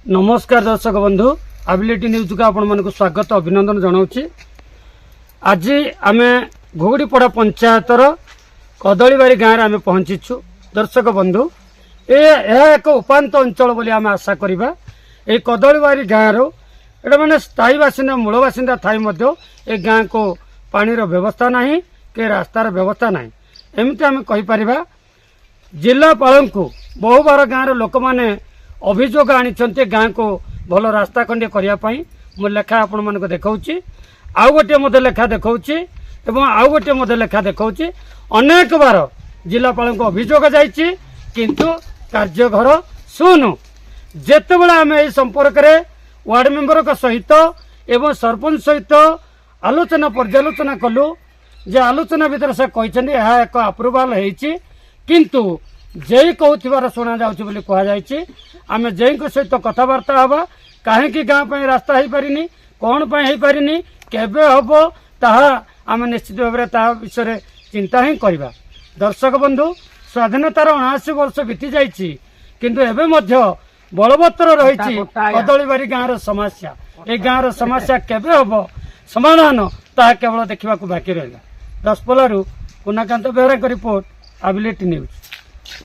नमस्कार दर्शक बंधु एबिलिटी न्यूज को आपण मानक स्वागत अभिनंदन जनाऊँगी। आज आम घोगड़ीपड़ा पंचायतर कदलीबारी गाँव में पहुंचीचु। दर्शक बंधु यह एक उपात अंचल बोली आम आशा करवा। ये कदलीबारी गाँव एटा माने स्थायी बासिंदा मूल बासिंदा थाई ए गाँ को पानीर व्यवस्था नहीं कि रास्तार व्यवस्था नहीं। एमती आम कहीपर जिलापाल को बहु बार गाँव लोक मैंने अभियोग आनी गाँ को भल रास्ता खंडे करने मो लेखा आपण मानक देखौची। आउ गोटे मते लेखा देखौची एवं आउ गोटे मते लेखा देखौची। अनेक बार जिलापाल को अभियोग जाइछि किंतु कार्य घर सुनु। जेतेबेला आम ए संपर्क में वार्ड मेंबर सहित एवं सरपंच सहित आलोचना पर्यालोचना कलु जे आलोचना भितर से कहते यह एक अप्रुवाल होइछि किंतु जय कहूबार शुणा जाऊँगी कहुई। आम जय सहित कथबार्ता हवा कहीं गाँव रास्ता हो पारिनी कौन हो पारिनी केबे हम ताहा आम निश्चित भाव में विषय चिंता ही करवा। दर्शक बंधु स्वाधीनतार 79 वर्ष बीती जाइछि किंतु एबे मध्य बलवत्तर रही कदलीबारी गाँव समस्या। ए गाँव समस्या केबे हम समाधान ताहा केवल देखा बाकी रहा। Daspalla Punakanta Behera report ability news.